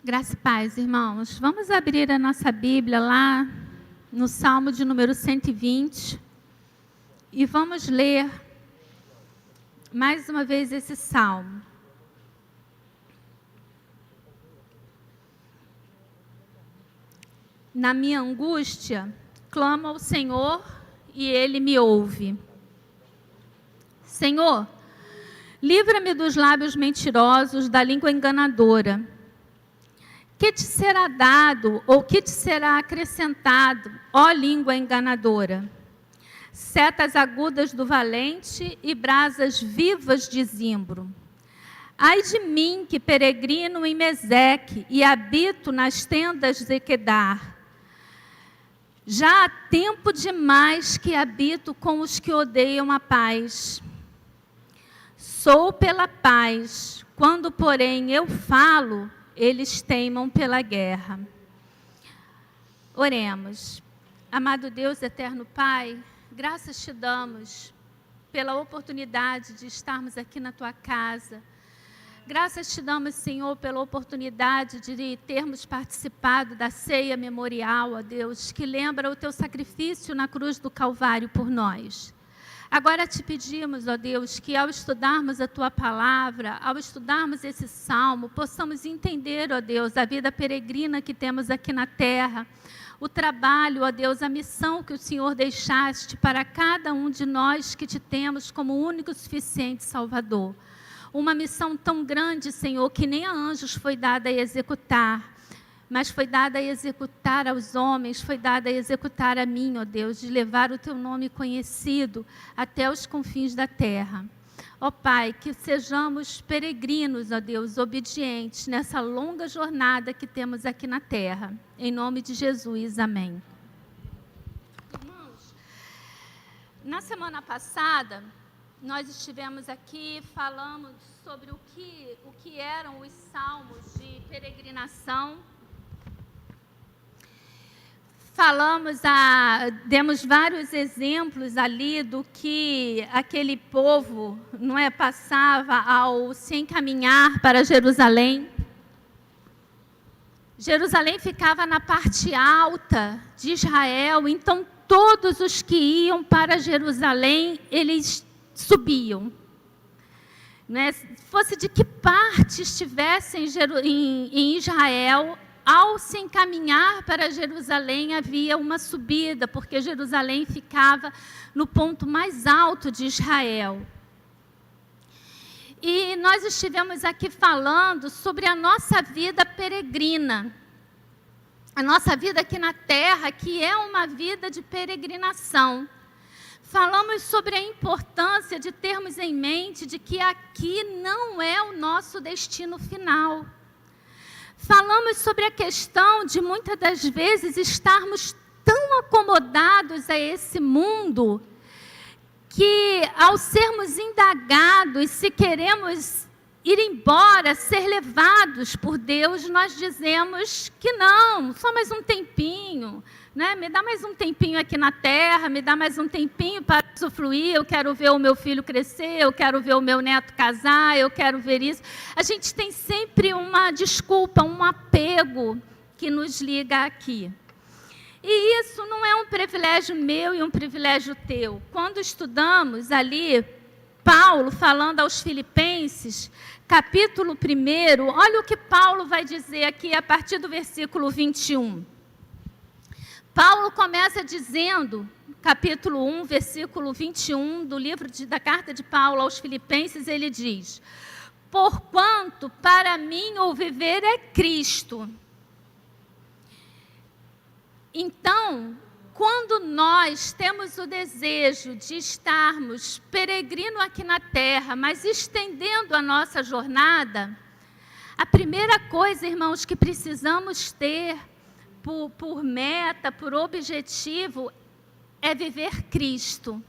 Graça e paz, irmãos. Vamos abrir a nossa Bíblia lá no Salmo de número 120 e vamos ler mais uma vez esse Salmo. Na minha angústia, clamo ao Senhor e Ele me ouve. Senhor, livra-me dos lábios mentirosos, da língua enganadora. Que te será dado ou que te será acrescentado, ó língua enganadora? Setas agudas do valente e brasas vivas de zimbro. Ai de mim que peregrino em Meseque e habito nas tendas de Quedar. Já há tempo demais que habito com os que odeiam a paz. Sou pela paz, quando porém eu falo, eles teimam pela guerra. Oremos. Amado Deus, eterno Pai, graças te damos pela oportunidade de estarmos aqui na Tua casa. Graças te damos, Senhor, pela oportunidade de termos participado da ceia memorial, ó Deus, que lembra o Teu sacrifício na cruz do Calvário por nós. Agora te pedimos, ó Deus, que ao estudarmos a Tua palavra, ao estudarmos esse salmo, possamos entender, ó Deus, a vida peregrina que temos aqui na terra, o trabalho, ó Deus, a missão que o Senhor deixaste para cada um de nós que te temos como único e suficiente Salvador. Uma missão tão grande, Senhor, que nem a anjos foi dada a executar, mas foi dada a executar aos homens, foi dada a executar a mim, ó Deus, de levar o Teu nome conhecido até os confins da terra. Ó Pai, que sejamos peregrinos, ó Deus, obedientes nessa longa jornada que temos aqui na terra. Em nome de Jesus, amém. Irmãos, na semana passada, nós estivemos aqui falando sobre o que eram os salmos de peregrinação. Demos vários exemplos ali do que aquele povo, não é, passava ao se encaminhar para Jerusalém. Jerusalém ficava na parte alta de Israel, então todos os que iam para Jerusalém, eles subiam. Né? Fosse de que parte estivessem em Israel, ao se encaminhar para Jerusalém, havia uma subida, porque Jerusalém ficava no ponto mais alto de Israel. E nós estivemos aqui falando sobre a nossa vida peregrina, a nossa vida aqui na terra, que é uma vida de peregrinação. Falamos sobre a importância de termos em mente de que aqui não é o nosso destino final. Falamos sobre a questão de muitas das vezes estarmos tão acomodados a esse mundo que ao sermos indagados se queremos ir embora, ser levados por Deus, nós dizemos que não, só mais um tempinho, né? Me dá mais um tempinho aqui na terra, me dá mais um tempinho para usufruir, eu quero ver o meu filho crescer, eu quero ver o meu neto casar, eu quero ver isso. A gente tem sempre uma desculpa, um apego que nos liga aqui. E isso não é um privilégio meu e um privilégio teu. Quando estudamos ali, Paulo falando aos Filipenses, capítulo 1, olha o que Paulo vai dizer aqui a partir do versículo 21. Paulo começa dizendo, capítulo 1, versículo 21, do livro da carta de Paulo aos Filipenses, ele diz: porquanto para mim o viver é Cristo. Então, quando nós temos o desejo de estarmos peregrino aqui na terra, mas estendendo a nossa jornada, a primeira coisa, irmãos, que precisamos ter por meta, por objetivo, é viver Cristo.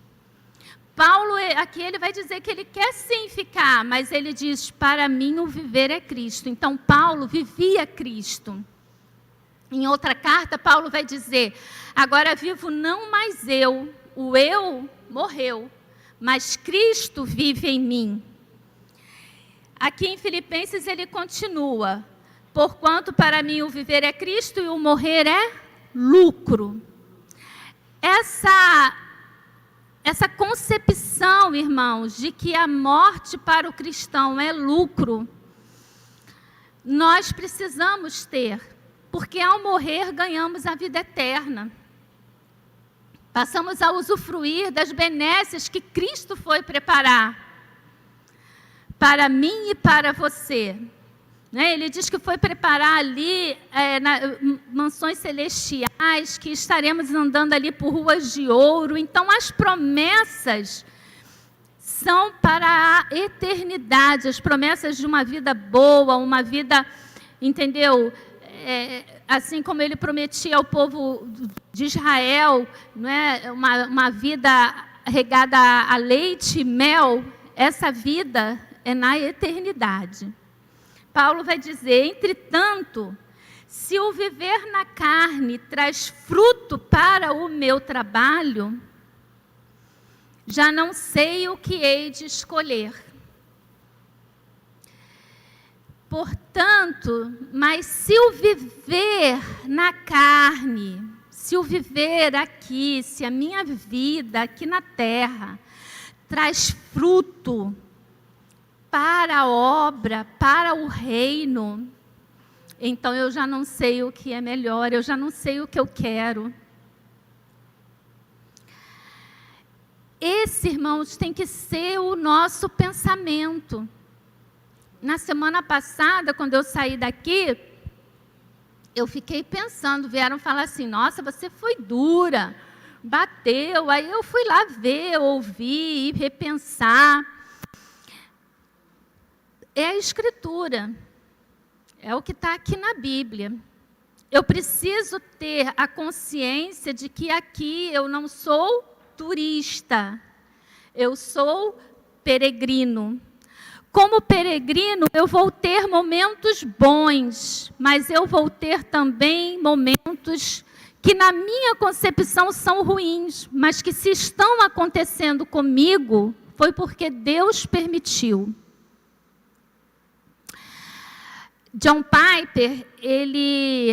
Paulo, aqui ele vai dizer que ele quer sim ficar, mas ele diz, para mim o viver é Cristo. Então, Paulo vivia Cristo. Em outra carta, Paulo vai dizer, agora vivo não mais eu, o eu morreu, mas Cristo vive em mim. Aqui em Filipenses ele continua, Porquanto para mim o viver é Cristo e o morrer é lucro. Essa concepção, irmãos, de que a morte para o cristão é lucro, nós precisamos ter, porque ao morrer ganhamos a vida eterna. Passamos a usufruir das benesses que Cristo foi preparar para mim e para você. Ele diz que foi preparar ali mansões celestiais, que estaremos andando ali por ruas de ouro. Então, as promessas são para a eternidade, as promessas de uma vida boa, uma vida, entendeu? Assim como ele prometia ao povo de Israel, não é? Uma vida regada a leite e mel, essa vida é na eternidade. Paulo vai dizer, entretanto, se o viver na carne traz fruto para o meu trabalho, já não sei o que hei de escolher. Portanto, mas se o viver na carne, se o viver aqui, se a minha vida aqui na terra traz fruto para a obra, para o reino, então eu já não sei o que é melhor, eu já não sei o que eu quero. Esse, irmãos, tem que ser o nosso pensamento. Na semana passada, quando eu saí daqui, eu fiquei pensando, vieram falar assim, nossa, você foi dura, bateu. Aí eu fui lá ver, ouvir, repensar. É a Escritura, é o que está aqui na Bíblia. Eu preciso ter a consciência de que aqui eu não sou turista, eu sou peregrino. Como peregrino, eu vou ter momentos bons, mas eu vou ter também momentos que na minha concepção são ruins, mas que se estão acontecendo comigo, foi porque Deus permitiu. John Piper, ele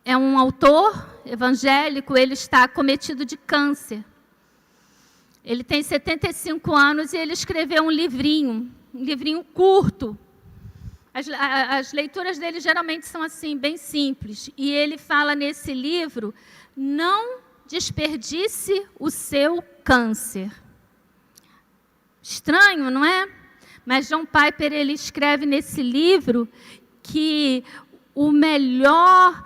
é um autor evangélico, ele está acometido de câncer. Ele tem 75 anos e ele escreveu um livrinho curto. As leituras dele geralmente são assim, bem simples. E ele fala nesse livro, não desperdice o seu câncer. Estranho, não é? Mas John Piper, ele escreve nesse livro que o melhor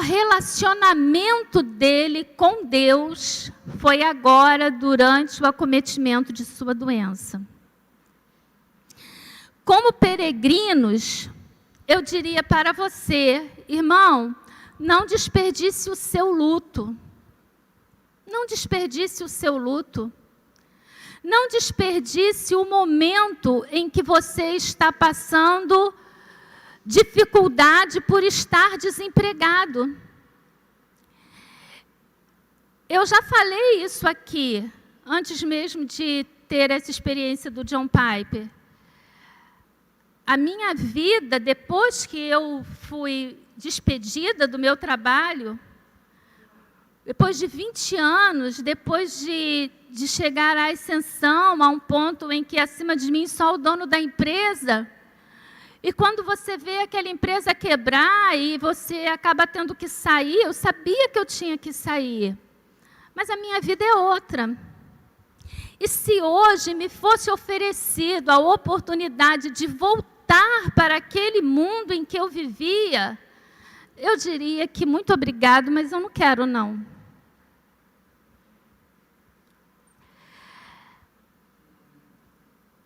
relacionamento dele com Deus foi agora, durante o acometimento de sua doença. Como peregrinos, eu diria para você, irmão, não desperdice o seu luto. Não desperdice o seu luto. Não desperdice o momento em que você está passando dificuldade por estar desempregado. Eu já falei isso aqui, antes mesmo de ter essa experiência do John Piper. A minha vida, depois que eu fui despedida do meu trabalho, depois de 20 anos, depois de chegar à ascensão, a um ponto em que acima de mim só o dono da empresa, e quando você vê aquela empresa quebrar e você acaba tendo que sair, eu sabia que eu tinha que sair, mas a minha vida é outra. E se hoje me fosse oferecido a oportunidade de voltar para aquele mundo em que eu vivia, eu diria que muito obrigado, mas eu não quero não.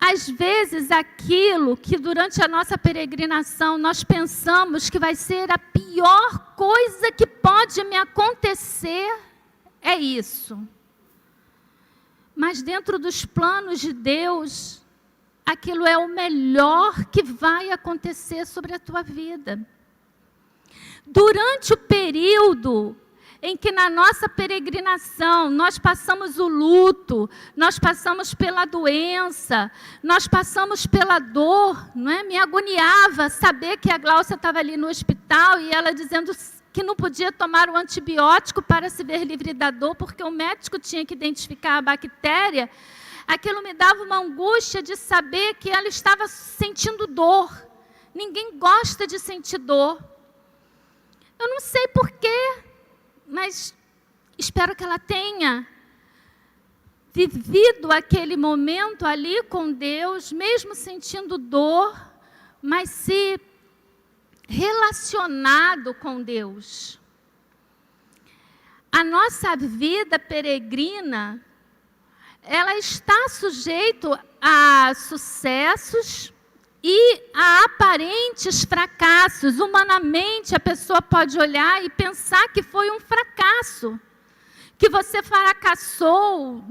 Às vezes, aquilo que durante a nossa peregrinação nós pensamos que vai ser a pior coisa que pode me acontecer, é isso. Mas dentro dos planos de Deus, aquilo é o melhor que vai acontecer sobre a tua vida. Durante o período em que na nossa peregrinação nós passamos o luto, nós passamos pela doença, nós passamos pela dor, não é? Me agoniava saber que a Gláucia estava ali no hospital e ela dizendo que não podia tomar o antibiótico para se ver livre da dor, porque o médico tinha que identificar a bactéria. Aquilo me dava uma angústia de saber que ela estava sentindo dor. Ninguém gosta de sentir dor. Eu não sei porquê, mas espero que ela tenha vivido aquele momento ali com Deus, mesmo sentindo dor, mas se relacionado com Deus. A nossa vida peregrina, ela está sujeita a sucessos e a aparentes fracassos. Humanamente, a pessoa pode olhar e pensar que foi um fracasso, que você fracassou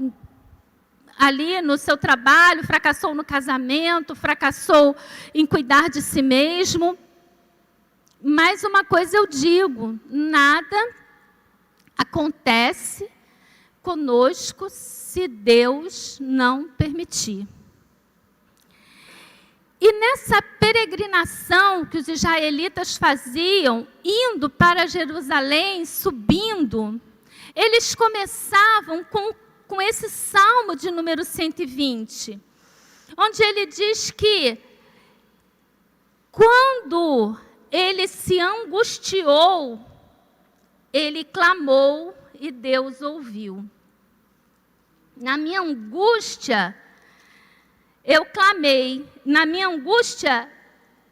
ali no seu trabalho, fracassou no casamento, fracassou em cuidar de si mesmo. Mas uma coisa eu digo, nada acontece conosco se Deus não permitir. E nessa peregrinação que os israelitas faziam, indo para Jerusalém, subindo, eles começavam com esse salmo de número 120, onde ele diz que quando ele se angustiou, ele clamou e Deus ouviu. Na minha angústia, eu clamei, na minha angústia,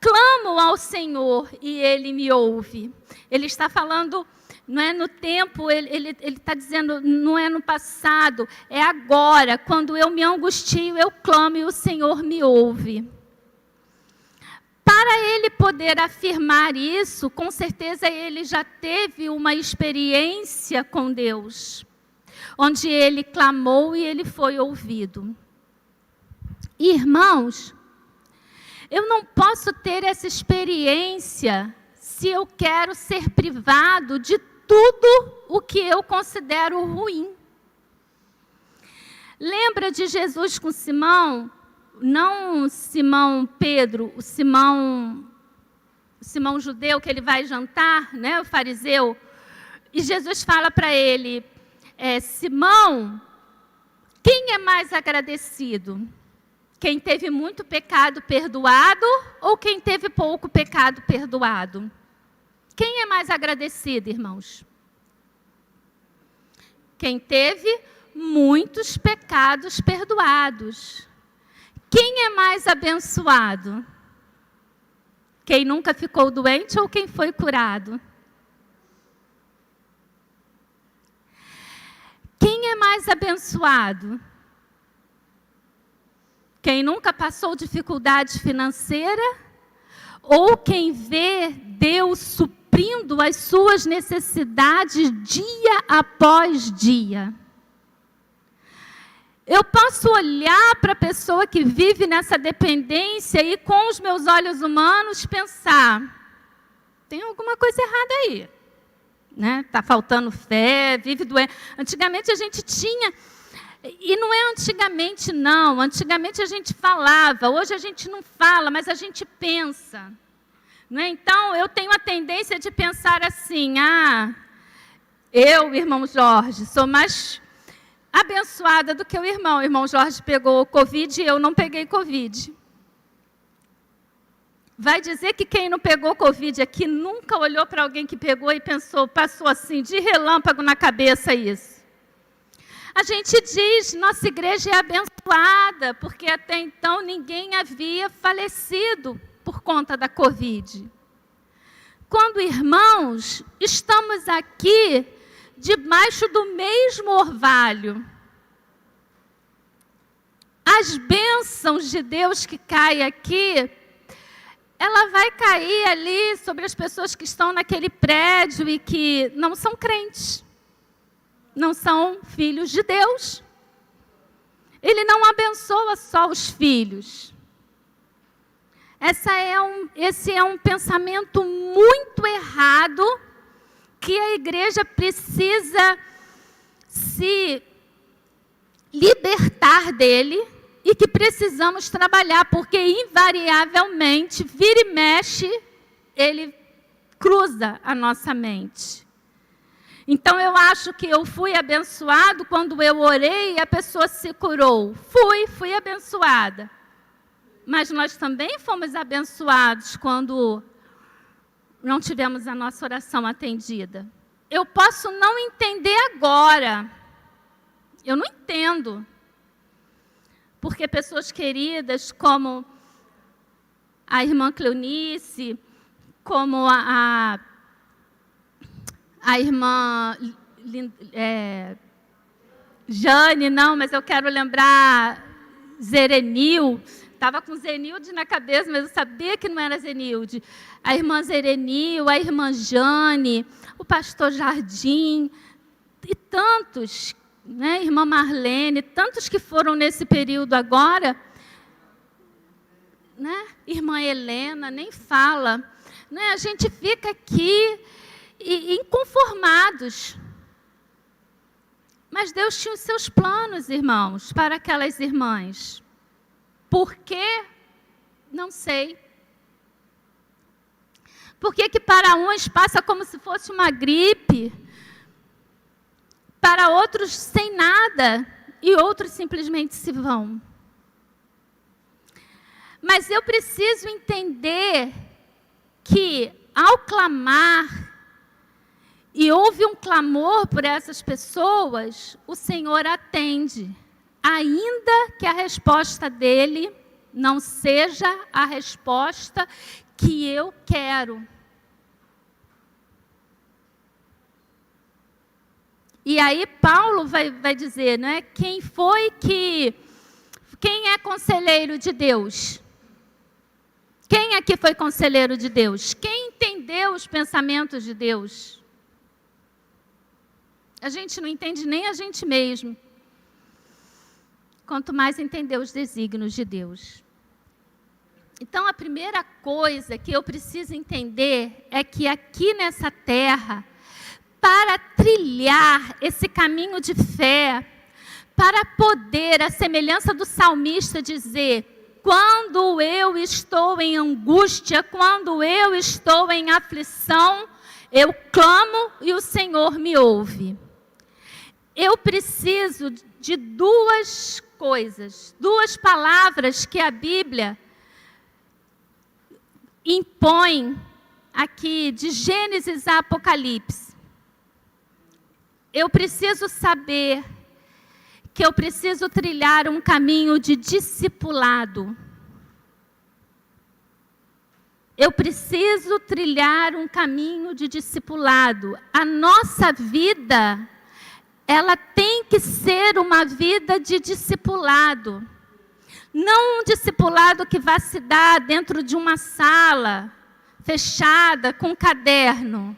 clamo ao Senhor e Ele me ouve. Ele está falando, não é no tempo, ele está dizendo, não é no passado, é agora. Quando eu me angustio, eu clamo e o Senhor me ouve. Para ele poder afirmar isso, com certeza ele já teve uma experiência com Deus, onde ele clamou e ele foi ouvido. Irmãos, eu não posso ter essa experiência se eu quero ser privado de tudo o que eu considero ruim. Lembra de Jesus com Simão? Não Simão Pedro, o Simão judeu, que ele vai jantar, né, o fariseu. E Jesus fala para ele, Simão, quem é mais agradecido? Quem teve muito pecado perdoado ou quem teve pouco pecado perdoado? Quem é mais agradecido, irmãos? Quem teve muitos pecados perdoados. Quem é mais abençoado? Quem nunca ficou doente ou quem foi curado? Quem é mais abençoado? Quem nunca passou dificuldade financeira ou quem vê Deus suprindo as suas necessidades dia após dia? Eu posso olhar para a pessoa que vive nessa dependência e com os meus olhos humanos pensar, tem alguma coisa errada aí, né? Está faltando fé, vive doente. Antigamente a gente tinha, e não é antigamente não, antigamente a gente falava, hoje a gente não fala, mas a gente pensa. Não é? Então eu tenho a tendência de pensar assim, eu, irmão Jorge, sou mais abençoada do que o irmão Jorge pegou Covid e eu não peguei Covid. Vai dizer que quem não pegou Covid aqui nunca olhou para alguém que pegou e pensou, passou assim, de relâmpago na cabeça isso. A gente diz, nossa igreja é abençoada, porque até então ninguém havia falecido por conta da Covid. Quando, irmãos, estamos aqui debaixo do mesmo orvalho. As bênçãos de Deus que caem aqui, ela vai cair ali sobre as pessoas que estão naquele prédio e que não são crentes, não são filhos de Deus. Ele não abençoa só os filhos. Esse é um pensamento muito errado que a igreja precisa se libertar dele e que precisamos trabalhar, porque invariavelmente, vira e mexe, ele cruza a nossa mente. Então, eu acho que eu fui abençoado quando eu orei e a pessoa se curou. Fui abençoada. Mas nós também fomos abençoados quando não tivemos a nossa oração atendida. Eu posso não entender agora. Eu não entendo. Porque pessoas queridas como a irmã Cleonice, como a irmã Jane, não, mas eu quero lembrar Zerenil. Estava com Zenilde na cabeça, mas eu sabia que não era Zenilde. A irmã Zerenil, a irmã Jane, o pastor Jardim, e tantos, né, irmã Marlene, tantos que foram nesse período agora, né? Irmã Helena, nem fala. Né? A gente fica aqui inconformados. Mas Deus tinha os seus planos, irmãos, para aquelas irmãs. Por quê? Não sei. Por que que para uns passa como se fosse uma gripe, para outros sem nada, e outros simplesmente se vão? Mas eu preciso entender que, ao clamar, e houve um clamor por essas pessoas, o Senhor atende, ainda que a resposta dele não seja a resposta que eu quero. E aí Paulo vai dizer, né, quem é conselheiro de Deus? Quem aqui foi conselheiro de Deus? Quem entendeu os pensamentos de Deus? A gente não entende nem a gente mesmo. Quanto mais entender os desígnios de Deus. Então, a primeira coisa que eu preciso entender é que aqui nessa terra, para trilhar esse caminho de fé, para poder, a semelhança do salmista, dizer: quando eu estou em angústia, quando eu estou em aflição, eu clamo e o Senhor me ouve. Eu preciso de duas coisas, duas palavras que a Bíblia impõe aqui, de Gênesis a Apocalipse. Eu preciso saber que eu preciso trilhar um caminho de discipulado. Eu preciso trilhar um caminho de discipulado. A nossa vida, ela tem que ser uma vida de discipulado. Não um discipulado que vai se dar dentro de uma sala fechada com um caderno.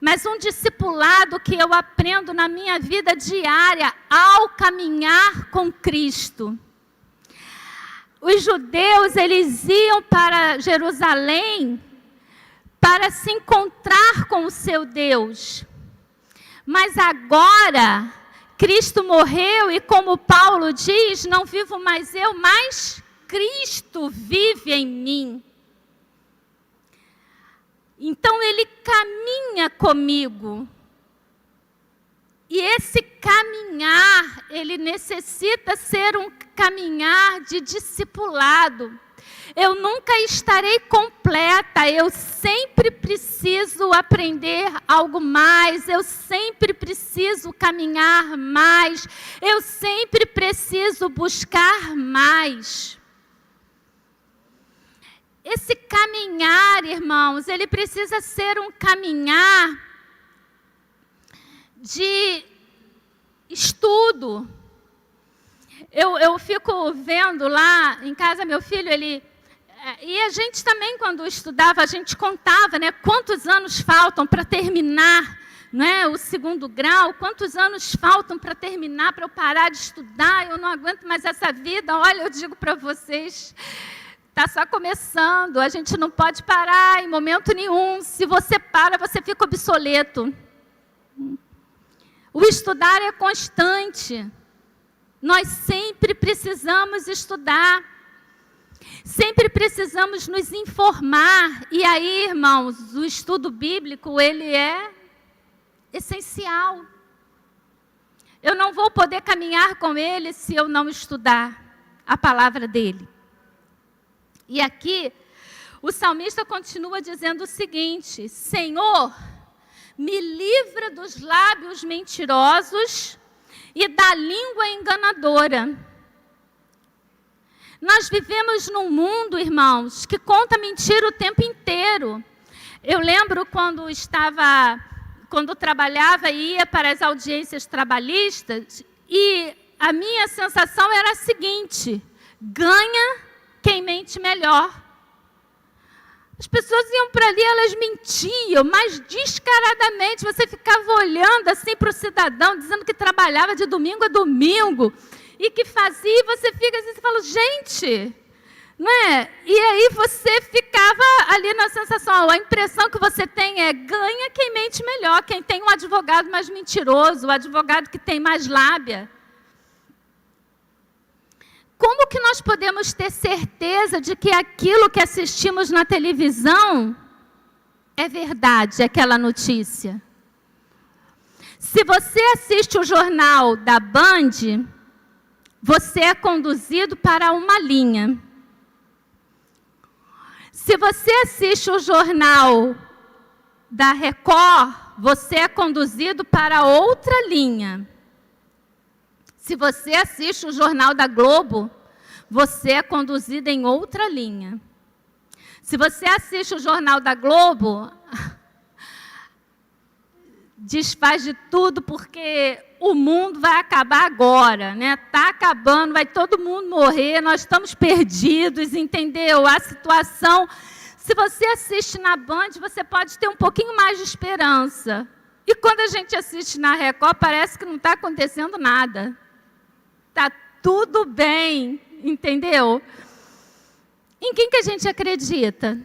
Mas um discipulado que eu aprendo na minha vida diária ao caminhar com Cristo. Os judeus, eles iam para Jerusalém para se encontrar com o seu Deus. Mas agora, Cristo morreu e, como Paulo diz, não vivo mais eu, mas Cristo vive em mim. Então, Ele caminha comigo. E esse caminhar, ele necessita ser um caminhar de discipulado. Eu nunca estarei completa, eu sempre preciso aprender algo mais, eu sempre preciso caminhar mais, eu sempre preciso buscar mais. Esse caminhar, irmãos, ele precisa ser um caminhar de estudo. Eu fico vendo lá em casa, meu filho, e a gente também, quando estudava, a gente contava, né, quantos anos faltam para terminar, né, o 2º grau, quantos anos faltam para terminar, para eu parar de estudar, eu não aguento mais essa vida. Olha, eu digo para vocês, está só começando, a gente não pode parar em momento nenhum. Se você para, você fica obsoleto. O estudar é constante. Nós sempre precisamos estudar. Sempre precisamos nos informar. E aí, irmãos, o estudo bíblico, ele é essencial. Eu não vou poder caminhar com ele se eu não estudar a palavra dele. E aqui, o salmista continua dizendo o seguinte: Senhor, me livra dos lábios mentirosos e da língua enganadora. Nós vivemos num mundo, irmãos, que conta mentira o tempo inteiro. Eu lembro quando trabalhava e ia para as audiências trabalhistas, e a minha sensação era a seguinte: ganha quem mente melhor. As pessoas iam para ali, elas mentiam, mas descaradamente. Você ficava olhando assim para o cidadão, dizendo que trabalhava de domingo a domingo, e que fazia, e você fica assim, você fala, gente, não é? E aí você ficava ali na sensação, a impressão que você tem é, ganha quem mente melhor, quem tem um advogado mais mentiroso, o advogado que tem mais lábia. Como que nós podemos ter certeza de que aquilo que assistimos na televisão é verdade, aquela notícia? Se você assiste o jornal da Band, você é conduzido para uma linha. Se você assiste o jornal da Record, você é conduzido para outra linha. Se você assiste o Jornal da Globo, você é conduzido em outra linha. Se você assiste o Jornal da Globo, desfaz de tudo porque o mundo vai acabar agora, né? Está acabando, vai todo mundo morrer, nós estamos perdidos, entendeu? A situação... Se você assiste na Band, você pode ter um pouquinho mais de esperança. E quando a gente assiste na Record, parece que não está acontecendo nada. Está tudo bem, entendeu? Em quem que a gente acredita?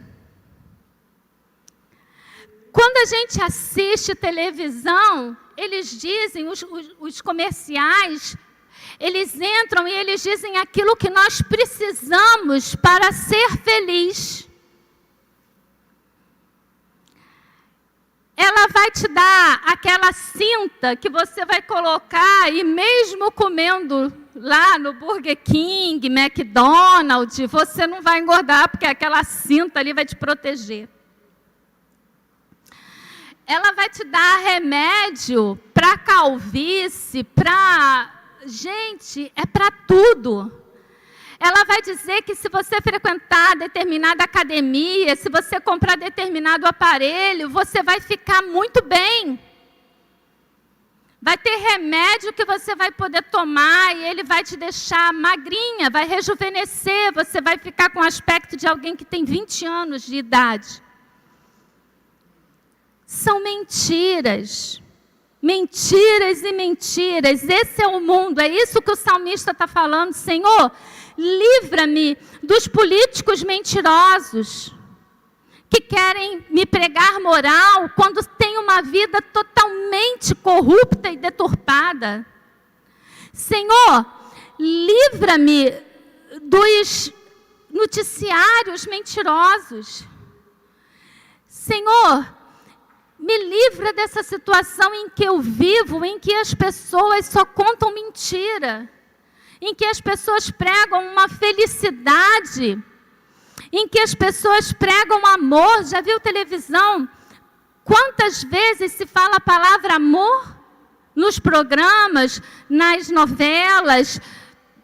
Quando a gente assiste televisão, eles dizem, os comerciais, eles entram e eles dizem aquilo que nós precisamos para ser feliz. Ela vai te dar aquela cinta que você vai colocar e mesmo comendo lá no Burger King, McDonald's, você não vai engordar porque aquela cinta ali vai te proteger. Ela vai te dar remédio para calvície, para... Gente, é para tudo. Ela vai dizer que se você frequentar determinada academia, se você comprar determinado aparelho, você vai ficar muito bem. Vai ter remédio que você vai poder tomar e ele vai te deixar magrinha, vai rejuvenescer, você vai ficar com o aspecto de alguém que tem 20 anos de idade. São mentiras. Mentiras e mentiras. Esse é o mundo, é isso que o salmista está falando. Senhor, livra-me dos políticos mentirosos que querem me pregar moral quando tem uma vida totalmente corrupta e deturpada. Senhor, livra-me dos noticiários mentirosos. Senhor, me livra dessa situação em que eu vivo, em que as pessoas só contam mentira, em que as pessoas pregam uma felicidade, em que as pessoas pregam amor. Já viu televisão? Quantas vezes se fala a palavra amor nos programas, nas novelas?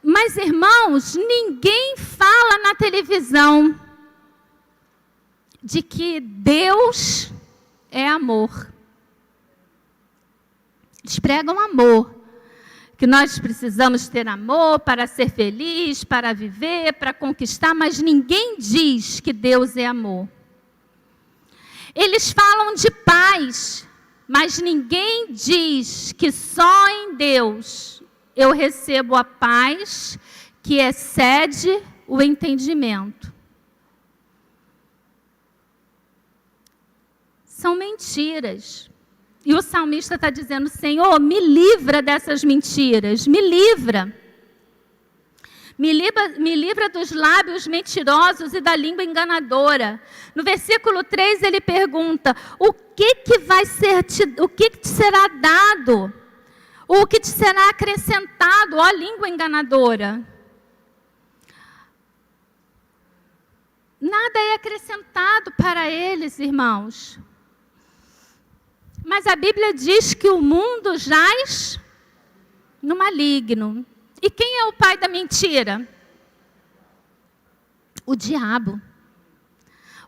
Mas, irmãos, ninguém fala na televisão de que Deus é amor. Eles pregam amor, que nós precisamos ter amor para ser feliz, para viver, para conquistar, mas ninguém diz que Deus é amor. Eles falam de paz, mas ninguém diz que só em Deus eu recebo a paz que excede o entendimento. são mentiras. E o salmista está dizendo, Senhor, me livra dessas mentiras, me livra. Me livra dos lábios mentirosos e da língua enganadora. No versículo 3 ele pergunta, o que te será dado? O que te será acrescentado, ó língua enganadora? Nada é acrescentado para eles, irmãos. Mas a Bíblia diz que o mundo jaz no maligno. E quem é o pai da mentira? O diabo.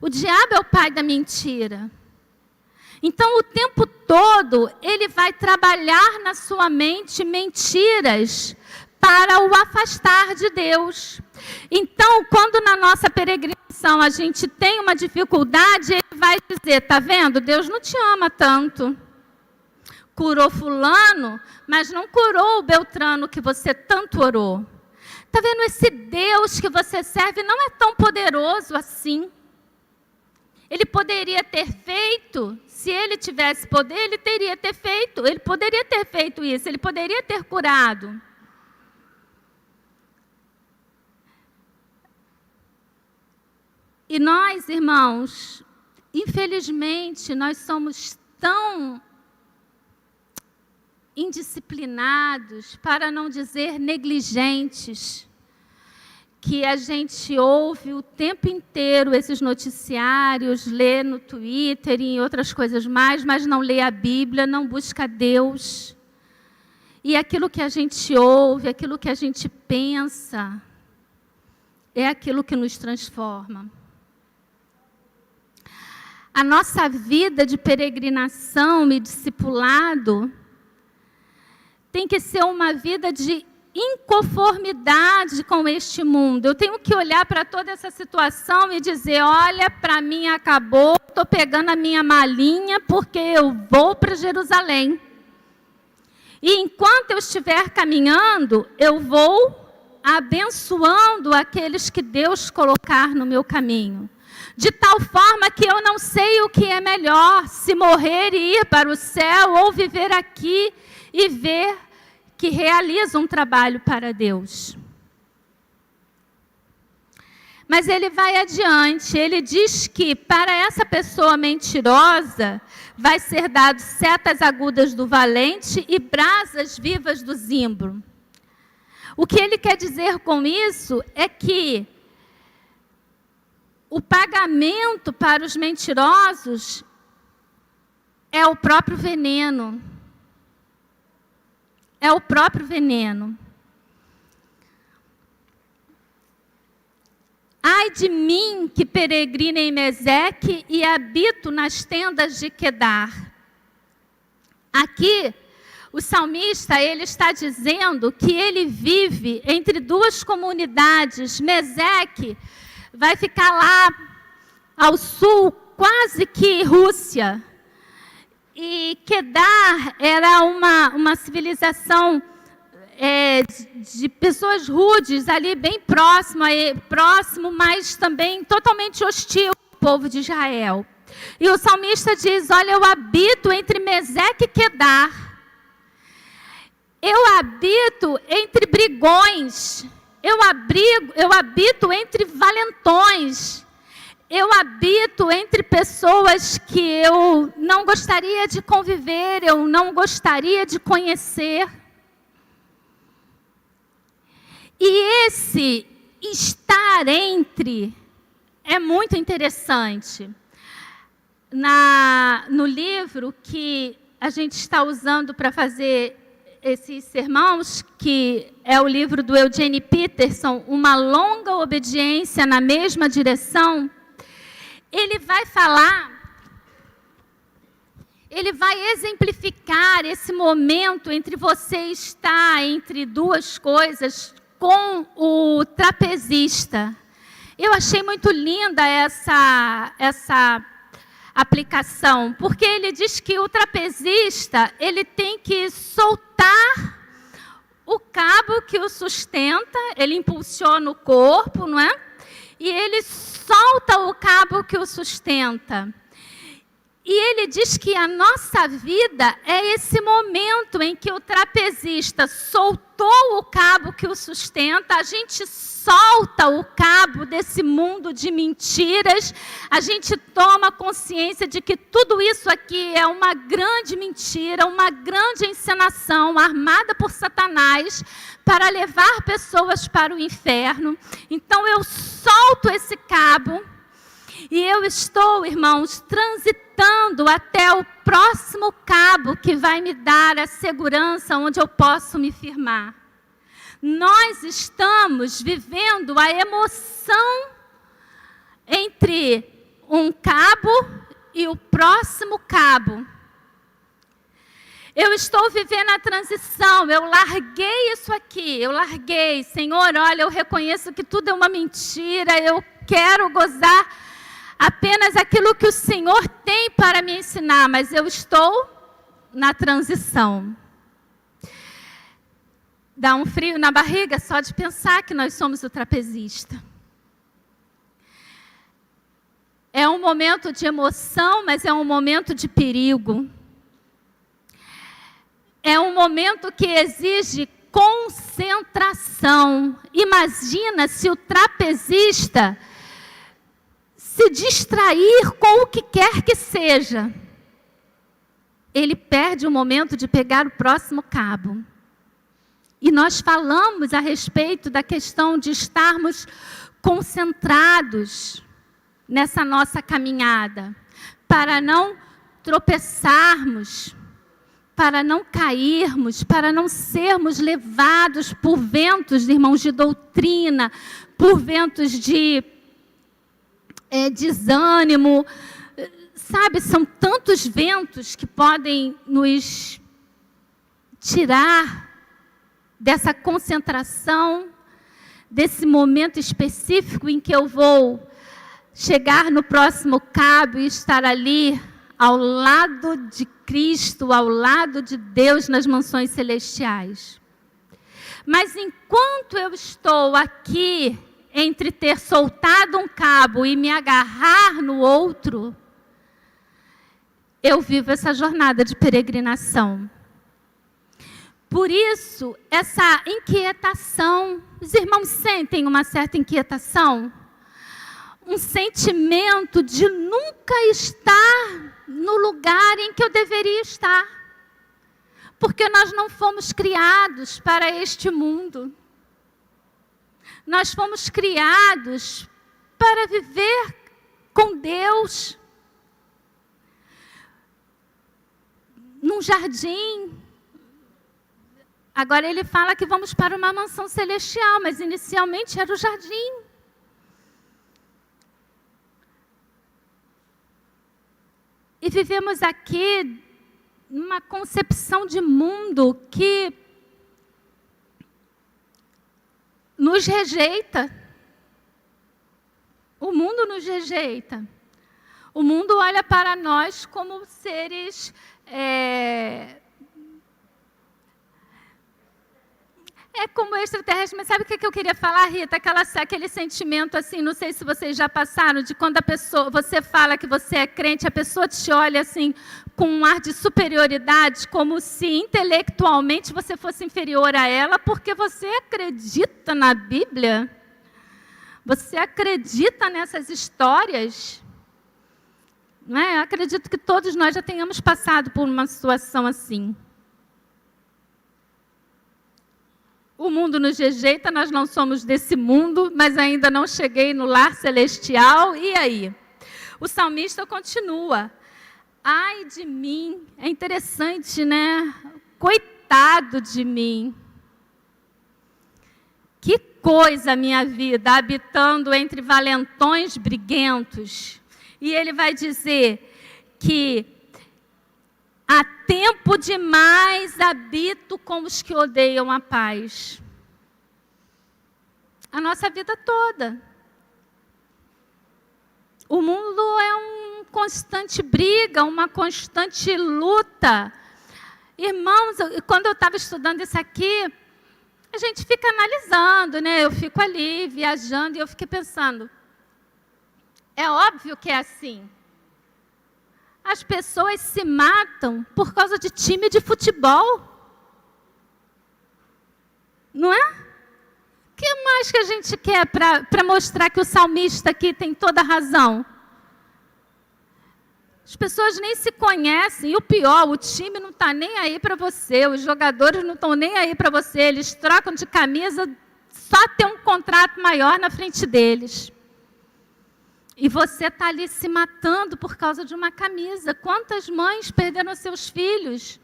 O diabo é o pai da mentira. Então, o tempo todo, ele vai trabalhar na sua mente mentiras para o afastar de Deus. Então, quando na nossa peregrinação a gente tem uma dificuldade, ele vai dizer, tá vendo? Deus não te ama tanto. Curou fulano, mas não curou o Beltrano que você tanto orou. Tá vendo? Esse Deus que você serve não é tão poderoso assim. Ele poderia ter feito, se ele tivesse poder, ele teria ter feito. Ele poderia ter feito isso, ele poderia ter curado. E nós, irmãos, infelizmente, nós somos tão indisciplinados, para não dizer negligentes, que a gente ouve o tempo inteiro esses noticiários, lê no Twitter e em outras coisas mais, mas não lê a Bíblia, não busca Deus. E aquilo que a gente ouve, aquilo que a gente pensa, é aquilo que nos transforma. A nossa vida de peregrinação e discipulado tem que ser uma vida de inconformidade com este mundo. Eu tenho que olhar para toda essa situação e dizer, olha, para mim acabou, estou pegando a minha malinha porque eu vou para Jerusalém. E enquanto eu estiver caminhando, eu vou abençoando aqueles que Deus colocar no meu caminho. De tal forma que eu não sei o que é melhor, se morrer e ir para o céu ou viver aqui e ver que realiza um trabalho para Deus. Mas ele vai adiante, ele diz que para essa pessoa mentirosa vai ser dado setas agudas do valente e brasas vivas do zimbro. O que ele quer dizer com isso é que o pagamento para os mentirosos é o próprio veneno. É o próprio veneno. Ai de mim que peregrino em Meseque e habito nas tendas de Quedar. Aqui, o salmista ele está dizendo que ele vive entre duas comunidades. Meseque vai ficar lá ao sul, quase que Rússia. E Quedar era uma civilização de pessoas rudes, ali bem próximo, mas também totalmente hostil ao povo de Israel. E o salmista diz, olha, eu habito entre Meseque e Quedar. Eu habito entre brigões. Eu habito entre valentões. Eu habito entre pessoas que eu não gostaria de conviver, eu não gostaria de conhecer. E esse estar entre é muito interessante. No livro que a gente está usando para fazer esses sermãos, que é o livro do Eugene Peterson, Uma Longa Obediência na Mesma Direção, ele vai exemplificar esse momento entre você estar entre duas coisas com o trapezista. Eu achei muito linda essa aplicação, porque ele diz que o trapezista ele tem que soltar o cabo que o sustenta, ele impulsiona o corpo, não é? E ele solta o cabo que o sustenta. E ele diz que a nossa vida é esse momento em que o trapezista soltou o cabo que o sustenta, a gente solta o cabo desse mundo de mentiras, a gente toma consciência de que tudo isso aqui é uma grande mentira, uma grande encenação armada por Satanás para levar pessoas para o inferno. Então eu solto esse cabo e eu estou, irmãos, transitando até o próximo cabo que vai me dar a segurança onde eu posso me firmar. Nós estamos vivendo a emoção entre um cabo e o próximo cabo. Eu estou vivendo a transição, eu larguei isso aqui, eu larguei. Senhor, olha, eu reconheço que tudo é uma mentira, eu quero gozar apenas aquilo que o Senhor tem para me ensinar, mas eu estou na transição. Dá um frio na barriga só de pensar que nós somos o trapezista. É um momento de emoção, mas é um momento de perigo. É um momento que exige concentração. Imagina se o trapezista se distrair com o que quer que seja. Ele perde o momento de pegar o próximo cabo. E nós falamos a respeito da questão de estarmos concentrados nessa nossa caminhada, para não tropeçarmos, para não cairmos, para não sermos levados por ventos, irmãos, de doutrina, por ventos de desânimo. Sabe, são tantos ventos que podem nos tirar dessa concentração, desse momento específico em que eu vou chegar no próximo cabo e estar ali ao lado de Cristo, ao lado de Deus nas mansões celestiais. Mas enquanto eu estou aqui, entre ter soltado um cabo e me agarrar no outro, eu vivo essa jornada de peregrinação. Por isso, essa inquietação, os irmãos sentem uma certa inquietação? Um sentimento de nunca estar no lugar em que eu deveria estar. Porque nós não fomos criados para este mundo. Nós fomos criados para viver com Deus. Num jardim. Agora ele fala que vamos para uma mansão celestial, mas inicialmente era o jardim. E vivemos aqui numa concepção de mundo que nos rejeita. O mundo nos rejeita. O mundo olha para nós como seres como extraterrestre, mas sabe o que eu queria falar, Rita? Aquele sentimento assim, não sei se vocês já passaram, de quando você fala que você é crente, a pessoa te olha assim, com um ar de superioridade, como se intelectualmente você fosse inferior a ela, porque você acredita na Bíblia? Você acredita nessas histórias? Não é? Eu acredito que todos nós já tenhamos passado por uma situação assim. O mundo nos rejeita, nós não somos desse mundo, mas ainda não cheguei no lar celestial. E aí? O salmista continua. Ai de mim, é interessante, né? Coitado de mim. Que coisa, minha vida, habitando entre valentões briguentos. E ele vai dizer que há tempo demais habito com os que odeiam a paz. A nossa vida toda. O mundo é uma constante briga, uma constante luta. Irmãos, quando eu estava estudando isso aqui, a gente fica analisando, né? Eu fico ali, viajando, e eu fiquei pensando, é óbvio que é assim. As pessoas se matam por causa de time de futebol. Não é? O que mais que a gente quer para mostrar que o salmista aqui tem toda a razão? As pessoas nem se conhecem. E o pior, o time não está nem aí para você. Os jogadores não estão nem aí para você. Eles trocam de camisa só ter um contrato maior na frente deles. E você está ali se matando por causa de uma camisa. Quantas mães perderam seus filhos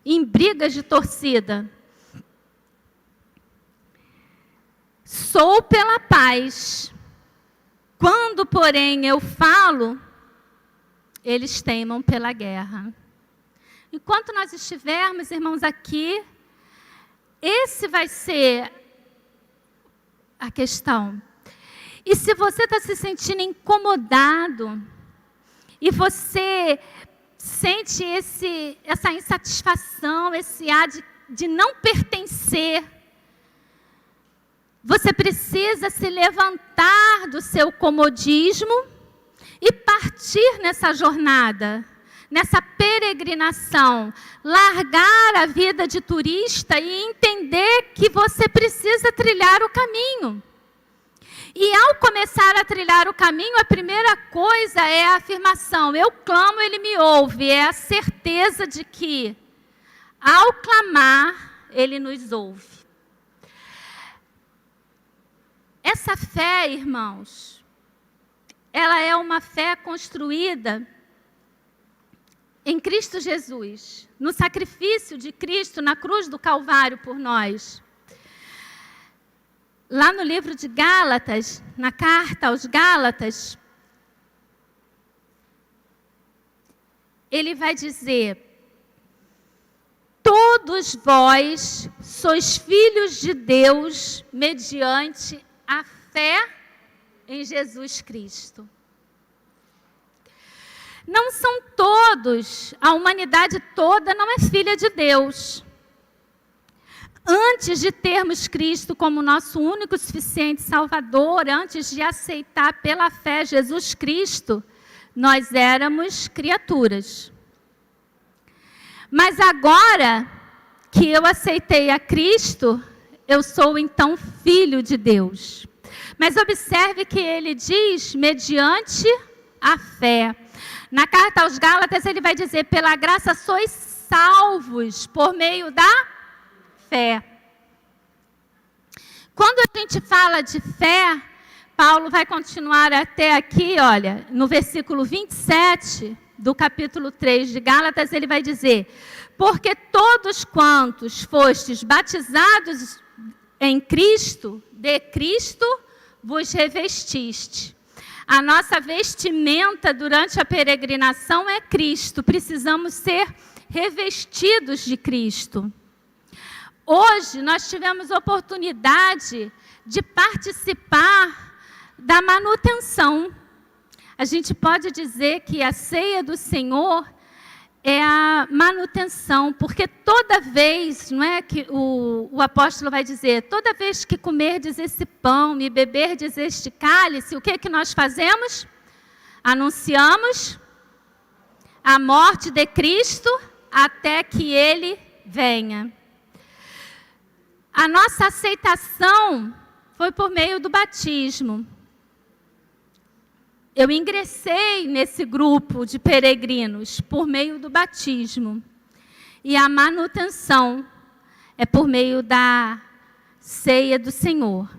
em brigas de torcida? Sou pela paz. Quando, porém, eu falo, eles teimam pela guerra. Enquanto nós estivermos, irmãos, aqui, esse vai ser a questão. E se você está se sentindo incomodado, e você sente essa insatisfação, esse ar de não pertencer, você precisa se levantar do seu comodismo e partir nessa jornada, nessa peregrinação, largar a vida de turista e entender que você precisa trilhar o caminho. E ao começar a trilhar o caminho, a primeira coisa é a afirmação: eu clamo, ele me ouve. É a certeza de que, ao clamar, ele nos ouve. Essa fé, irmãos, ela é uma fé construída em Cristo Jesus, no sacrifício de Cristo na cruz do Calvário por nós. Lá no livro de Gálatas, na carta aos Gálatas, ele vai dizer: todos vós sois filhos de Deus mediante a fé em Jesus Cristo. Não são todos, a humanidade toda não é filha de Deus. Antes de termos Cristo como nosso único e suficiente Salvador, antes de aceitar pela fé Jesus Cristo, nós éramos criaturas. Mas agora que eu aceitei a Cristo, eu sou então filho de Deus. Mas observe que ele diz mediante a fé. Na carta aos Gálatas ele vai dizer: pela graça sois salvos por meio da fé. Quando a gente fala de fé, Paulo vai continuar até aqui, olha, no versículo 27 do capítulo 3 de Gálatas, ele vai dizer: porque todos quantos fostes batizados em Cristo, de Cristo vos revestiste. A nossa vestimenta durante a peregrinação é Cristo, precisamos ser revestidos de Cristo. Hoje nós tivemos oportunidade de participar da manutenção. A gente pode dizer que a ceia do Senhor é a manutenção, porque toda vez, não é que o apóstolo vai dizer, toda vez que comerdes esse pão e beberdes este cálice, o que é que nós fazemos? Anunciamos a morte de Cristo até que Ele venha. A nossa aceitação foi por meio do batismo. Eu ingressei nesse grupo de peregrinos por meio do batismo. E a manutenção é por meio da ceia do Senhor.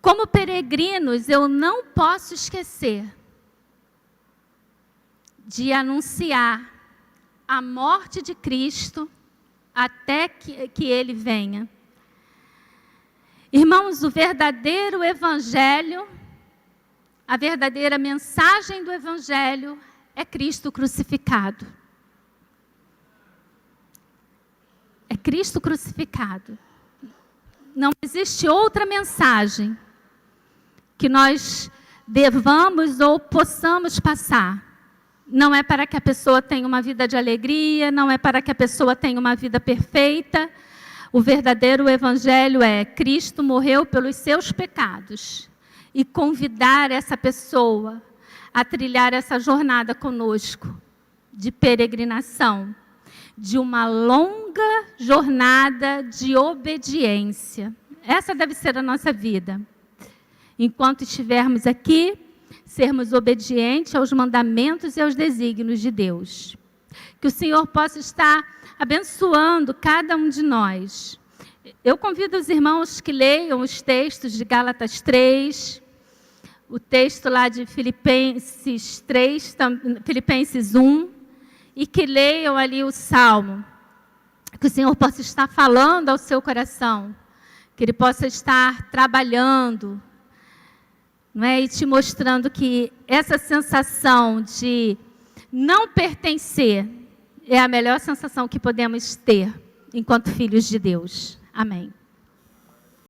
Como peregrinos, eu não posso esquecer de anunciar a morte de Cristo até que Ele venha. Irmãos, o verdadeiro Evangelho, a verdadeira mensagem do Evangelho é Cristo crucificado. É Cristo crucificado. Não existe outra mensagem que nós devamos ou possamos passar. Não é para que a pessoa tenha uma vida de alegria, não é para que a pessoa tenha uma vida perfeita. O verdadeiro Evangelho é Cristo morreu pelos seus pecados. E convidar essa pessoa a trilhar essa jornada conosco de peregrinação, de uma longa jornada de obediência. Essa deve ser a nossa vida. Enquanto estivermos aqui, sermos obedientes aos mandamentos e aos desígnios de Deus. Que o Senhor possa estar abençoando cada um de nós. Eu convido os irmãos que leiam os textos de Gálatas 3, o texto lá de Filipenses 3, Filipenses 1, e que leiam ali o Salmo. Que o Senhor possa estar falando ao seu coração, que Ele possa estar trabalhando, não é? E te mostrando que essa sensação de não pertencer é a melhor sensação que podemos ter enquanto filhos de Deus. Amém.